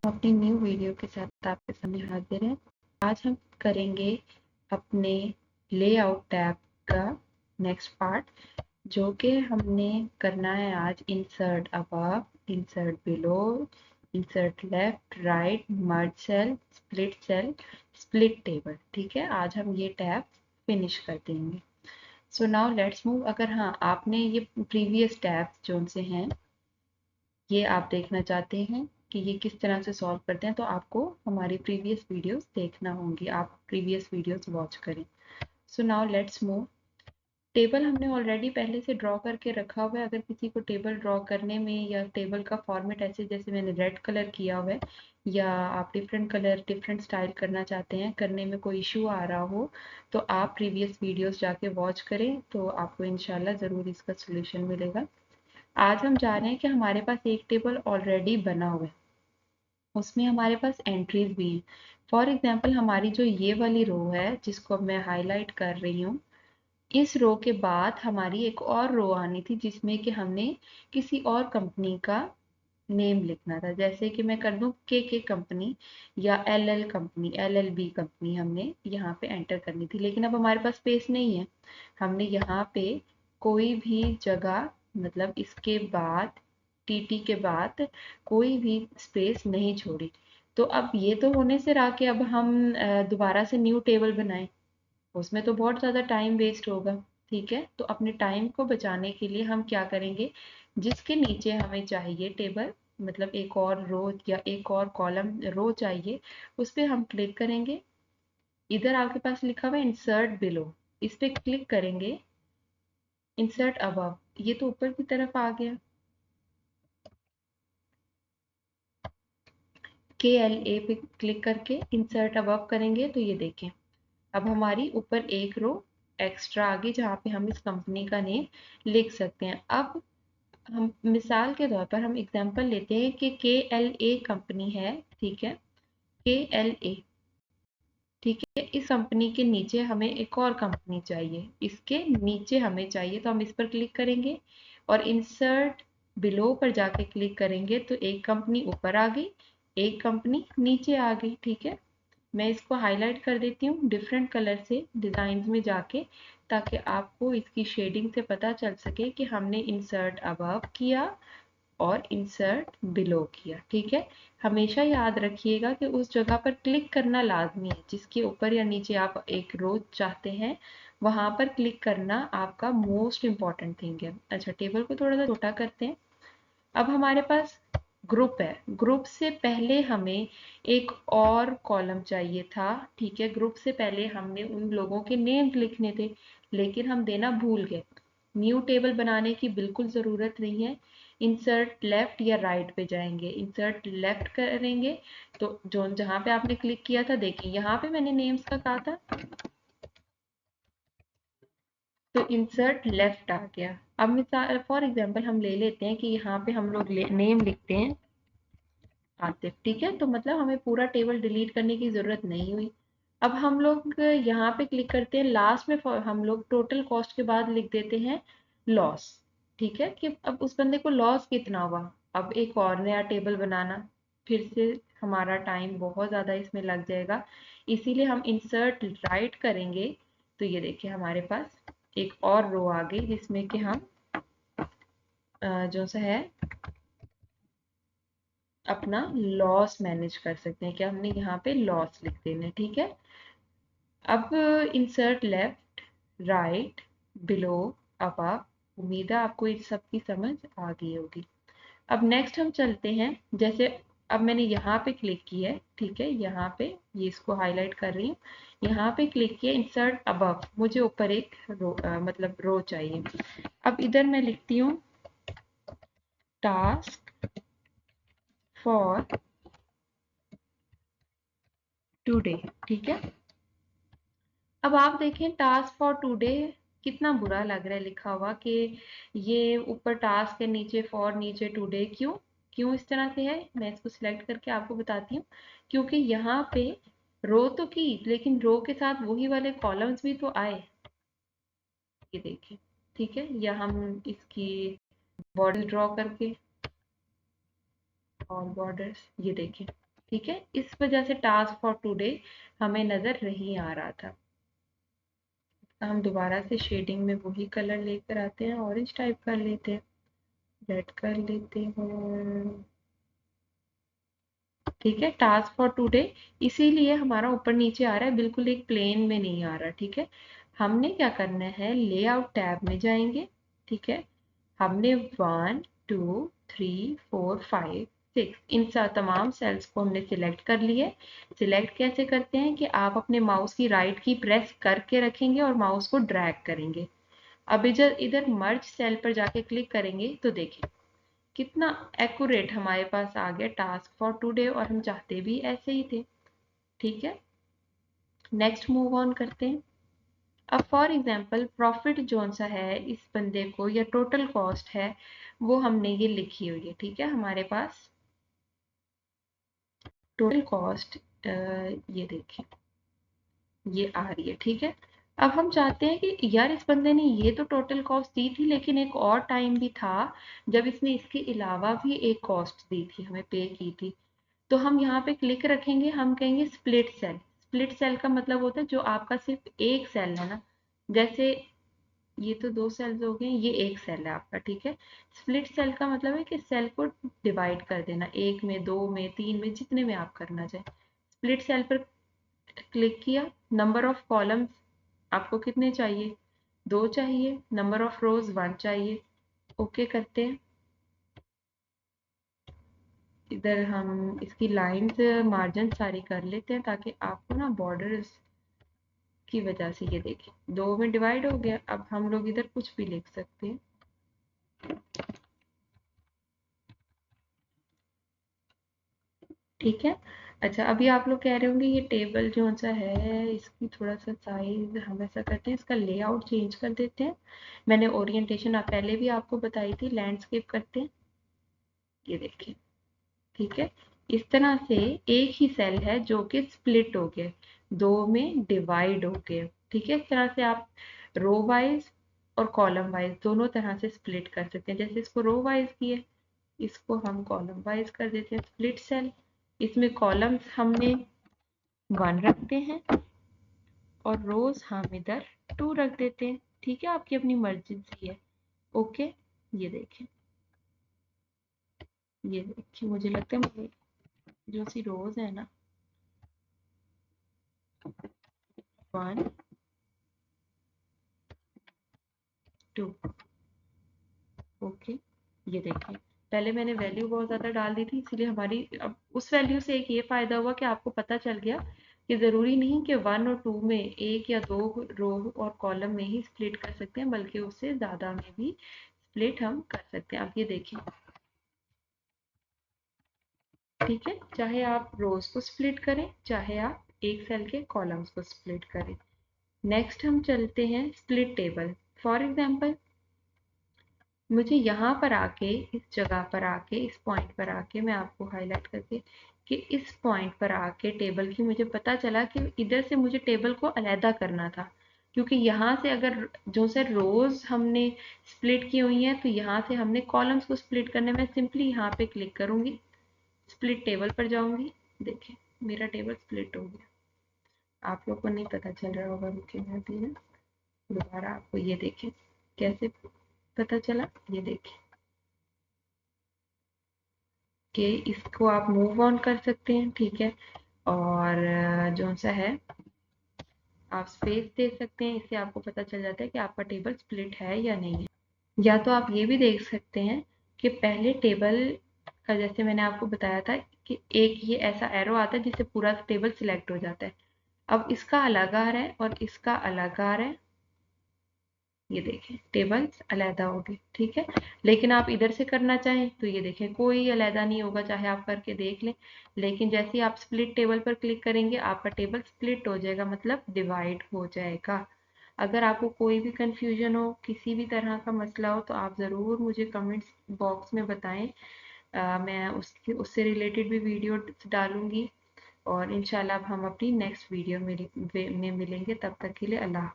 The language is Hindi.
अपनी न्यू वीडियो के साथ आपके सामने हाजिर हैं। आज हम करेंगे अपने लेआउट टैब का नेक्स्ट पार्ट, जो कि हमने करना है आज insert above, insert below, insert left right, merge cell, split table. ठीक है, आज हम ये टैब फिनिश कर देंगे। So now let's move. अगर हाँ आपने ये प्रीवियस टैब्स जो से हैं ये आप देखना चाहते हैं कि ये किस तरह से सॉल्व करते हैं, तो आपको हमारी प्रीवियस वीडियोस देखना होंगी। आप प्रीवियस वीडियोस वॉच करें। सो नाउ लेट्स मूव। टेबल हमने ऑलरेडी पहले से ड्रॉ करके रखा हुआ है। अगर किसी को टेबल ड्रॉ करने में या टेबल का फॉर्मेट ऐसे जैसे मैंने रेड कलर किया हुआ है, या आप डिफरेंट कलर डिफरेंट स्टाइल करना चाहते हैं, करने में कोई इशू आ रहा हो, तो आप प्रीवियस वीडियोस जाके वॉच करें, तो आपको इंशाल्लाह ज़रूर इसका सोल्यूशन मिलेगा। आज हम जा रहे हैं कि हमारे पास एक टेबल ऑलरेडी बना हुआ है, उसमें हमारे पास एंट्रीज भी हैं। फॉर एग्जांपल हमारी जो ये वाली रो है जिसको अब मैं हाईलाइट कर रही हूँ, इस रो के बाद हमारी एक और रो आनी थी जिसमें कि हमने किसी और कंपनी का नेम लिखना था। जैसे कि मैं कर दूं के कंपनी या एल कंपनी, LLB कंपनी हमने यहाँ पे एंटर करनी थी, लेकिन अब हमारे पास स्पेस नहीं है। हमने यहाँ पे कोई भी जगह, मतलब इसके बाद टीटी के बाद कोई भी स्पेस नहीं छोड़ी। तो अब ये तो होने से रहा कि अब हम दोबारा से न्यू टेबल बनाएं, उसमें तो बहुत ज़्यादा टाइम वेस्ट होगा। ठीक है, तो अपने टाइम को बचाने के लिए हम क्या करेंगे, जिसके नीचे हमें चाहिए टेबल, मतलब एक और रो या एक और कॉलम, रो चाहिए, उस पर हम क्लिक करेंगे। इधर आपके पास लिखा हुआ है इंसर्ट बिलो, इस पे क्लिक करेंगे। इंसर्ट अबव, ये तो ऊपर की तरफ आ गया। KLA पे क्लिक करके इंसर्ट अबव करेंगे तो ये देखें, अब हमारी ऊपर एक रो एक्स्ट्रा आ गई जहाँ पे हम इस कंपनी का नेम लिख सकते हैं। अब हम मिसाल के तौर पर हम एग्जांपल लेते हैं कि KLA कंपनी है। ठीक है, KLA, ठीक है, इस कंपनी के नीचे हमें एक और कंपनी चाहिए, इसके नीचे हमें चाहिए, तो हम इस पर क्लिक करेंगे और इंसर्ट बिलो पर जाके क्लिक करेंगे तो एक कंपनी ऊपर आ गई, एक कंपनी नीचे आ गई। ठीक है, मैं इसको हाईलाइट कर देती हूँ डिफरेंट कलर से डिजाइन में जाके, ताकि आपको इसकी शेडिंग से पता चल सके कि हमने इंसर्ट अबव किया और इंसर्ट बिलो किया। ठीक है, हमेशा याद रखिएगा कि उस जगह पर क्लिक करना लाजमी है, जिसके ऊपर या नीचे आप एक रो चाहते हैं वहां पर क्लिक करना आपका मोस्ट इम्पॉर्टेंट थिंग है। अच्छा, टेबल को थोड़ा सा छोटा करते हैं। अब हमारे पास ग्रुप है, ग्रुप से पहले हमें एक और कॉलम चाहिए था। ठीक है, ग्रुप से पहले हमने उन लोगों के नेम लिखने थे, लेकिन हम देना भूल गए। न्यू टेबल बनाने की बिल्कुल ज़रूरत नहीं है। इंसर्ट लेफ्ट या राइट पे जाएंगे, इंसर्ट लेफ्ट करेंगे तो जो जहाँ पे आपने क्लिक किया था, देखिए यहाँ पे मैंने नेम्स का कहा था, तो इंसर्ट लेफ्ट आ गया। अब मिसाल फॉर एग्जांपल हम ले लेते हैं कि यहाँ पे हम लोग नेम लिखते हैं आतिफ। ठीक है, तो मतलब हमें पूरा टेबल डिलीट करने की जरूरत नहीं हुई। अब हम लोग यहाँ पे क्लिक करते हैं, लास्ट में हम लोग टोटल कॉस्ट के बाद लिख देते हैं लॉस। ठीक है, कि अब उस बंदे को लॉस कितना हुआ। अब एक और नया टेबल बनाना, फिर से हमारा टाइम बहुत ज़्यादा इसमें लग जाएगा, इसीलिए हम इंसर्ट राइट करेंगे तो ये देखिए हमारे पास एक और रो आ गई जिसमें कि हम जो सा है अपना लॉस मैनेज कर सकते हैं, कि हमने यहाँ पे लॉस लिख देना है। ठीक है, अब insert left right below above, उम्मीद है आपको इस सब की समझ आ गई होगी। अब नेक्स्ट हम चलते हैं, जैसे अब मैंने यहाँ पे क्लिक किया है। ठीक है, यहाँ पे ये इसको हाईलाइट कर रही हूँ, यहाँ पे क्लिक किया इंसर्ट अबव, मुझे ऊपर एक रो मतलब रो चाहिए। अब इधर मैं लिखती हूँ टास्क फॉर टुडे। ठीक है, अब आप देखें टास्क फॉर टुडे कितना बुरा लग रहा है लिखा हुआ, कि ये ऊपर टास्क है, नीचे फॉर, नीचे टुडे। क्यों क्यों इस तरह से है, मैं इसको सिलेक्ट करके आपको बताती हूँ। क्योंकि यहाँ पे रो तो की, लेकिन रो के साथ वही वाले कॉलम्स भी तो आए। ये देखिए, ठीक है, या हम इसकी बॉर्डर ड्रॉ करके, और बॉर्डर्स, ये देखिए ठीक है, इस वजह से टास्क फॉर टुडे हमें नजर नहीं आ रहा था। हम दोबारा से शेडिंग में वही कलर लेकर आते हैं, ऑरेंज टाइप कर लेते हैं, रेड कर लेते हैं। ठीक है, टास्क फॉर टुडे इसीलिए हमारा ऊपर नीचे आ रहा है, बिल्कुल एक प्लेन में नहीं आ रहा। ठीक है, हमने क्या करना है, लेआउट टैब में जाएंगे। ठीक है, हमने 1 2 3 4 5 6 इन तमाम सेल्स को हमने सिलेक्ट कर लिए। सिलेक्ट कैसे करते हैं कि आप अपने माउस की राइट की प्रेस करके रखेंगे और माउस को ड्रैग करेंगे। अब इधर इधर मर्ज सेल पर जाके क्लिक करेंगे तो देखिए कितना एक्यूरेट हमारे पास आ गया टास्क फॉर टुडे, और हम चाहते भी ऐसे ही थे। ठीक है, नेक्स्ट मूव ऑन करते हैं। अब फॉर एग्जांपल प्रॉफिट जोन सा है इस बंदे को, या टोटल कॉस्ट है वो हमने ये लिखी हुई है। ठीक है, हमारे पास टोटल कॉस्ट ये देखिए ये आ रही है। ठीक है, अब हम चाहते हैं कि यार इस बंदे ने ये तो टोटल कॉस्ट दी थी, लेकिन एक और टाइम भी था जब इसने इसके अलावा भी एक कॉस्ट दी थी, हमें पे की थी। तो हम यहाँ पे क्लिक रखेंगे, हम कहेंगे स्प्लिट सेल। स्प्लिट सेल का मतलब होता है जो आपका सिर्फ एक सेल है ना, जैसे ये तो 2 सेल्स हो गए, ये एक सेल है आपका। ठीक है, स्प्लिट सेल का मतलब है कि सेल को डिवाइड कर देना, एक में, दो में, तीन में, जितने में आप करना चाहें। स्प्लिट सेल पर क्लिक किया, नंबर ऑफ कॉलम्स आपको कितने चाहिए, 2 चाहिए, नंबर ऑफ रोज 1 चाहिए। ओके करते हैं। इधर हम इसकी लाइंस मार्जिन सारी कर लेते हैं ताकि आपको ना बॉर्डर्स की वजह से ये देखिए 2 में डिवाइड हो गया। अब हम लोग इधर कुछ भी लिख सकते हैं। ठीक है, अच्छा अभी आप लोग कह रहे होंगे ये टेबल जो सा है इसकी थोड़ा सा साइज हम ऐसा करते हैं, इसका लेआउट चेंज कर देते हैं। मैंने ओरिएंटेशन पहले भी आपको बताई थी, लैंडस्केप करते हैं। ये देखिए, ठीक है, इस तरह से एक ही सेल है जो कि स्प्लिट हो गया, 2 में डिवाइड हो गए। ठीक है, इस तरह से आप रो वाइज और कॉलम वाइज दोनों तरह से स्प्लिट कर सकते हैं। जैसे इसको रो वाइज किए, इसको हम कॉलम वाइज कर देते हैं, स्प्लिट सेल। इसमें कॉलम्स हमने 1 रखते हैं और रोज हम इधर 2 रख देते हैं। ठीक है, आपकी अपनी मर्जी से है। ओके, ये देखें, ये देखिए, मुझे लगता है मुझे जो सी रोज है ना, 1 2, ओके, ये देखिए, पहले मैंने वैल्यू बहुत ज्यादा डाल दी थी, इसलिए हमारी अब उस वैल्यू से एक ये फायदा हुआ कि आपको पता चल गया कि जरूरी नहीं कि 1 और 2 में एक या 2 रो और कॉलम में ही स्प्लिट कर सकते हैं, बल्कि उससे ज्यादा में भी स्प्लिट हम कर सकते हैं। अब ये देखिए, ठीक है, चाहे आप रोज को स्प्लिट करें, चाहे आप एक सेल के कॉलम्स को स्प्लिट करें। नेक्स्ट हम चलते हैं स्प्लिट टेबल। फॉर एग्जांपल मुझे यहाँ पर आके, इस जगह पर आके, इस पॉइंट पर आके, मैं आपको हाईलाइट करके कि इस पॉइंट पर आके टेबल की मुझे पता चला कि इधर से मुझे टेबल को अलहदा करना था, क्योंकि यहाँ से अगर जो से रोज हमने स्प्लिट की हुई है तो यहाँ से हमने कॉलम्स को स्प्लिट करने में सिंपली यहाँ पे क्लिक करूंगी, स्प्लिट टेबल पर जाऊंगी, देखिए मेरा टेबल स्प्लिट हो गया। आप लोग को नहीं पता चल रहा होगा, रुकिए मैं भी ना दोबारा आपको ये देखें कैसे पता चला। ये देखिए कि इसको आप मूव ऑन कर सकते हैं। ठीक है, और जो सा है आप स्पेस दे सकते हैं, इससे आपको पता चल जाता है कि आपका टेबल स्प्लिट है या नहीं है। या तो आप ये भी देख सकते हैं कि पहले टेबल का, जैसे मैंने आपको बताया था कि एक ये ऐसा एरो आता है जिससे पूरा टेबल सिलेक्ट हो जाता है। अब इसका अलग आ रहा है और इसका अलग आ रहा है, ये देखें टेबल्स अलहदा हो गए। ठीक है, लेकिन आप इधर से करना चाहें तो ये देखें कोई अलहदा नहीं होगा, चाहे आप करके देख लें। लेकिन जैसे ही आप स्प्लिट टेबल पर क्लिक करेंगे आपका टेबल स्प्लिट हो जाएगा, मतलब डिवाइड हो जाएगा। अगर आपको कोई भी कंफ्यूजन हो, किसी भी तरह का मसला हो, तो आप ज़रूर मुझे कमेंट्स बॉक्स में बताएं। मैं उससे रिलेटेड भी वीडियो डालूंगी। और इंशाल्लाह अब हम अपनी नेक्स्ट वीडियो में मिलेंगे, तब तक के लिए अल्लाह।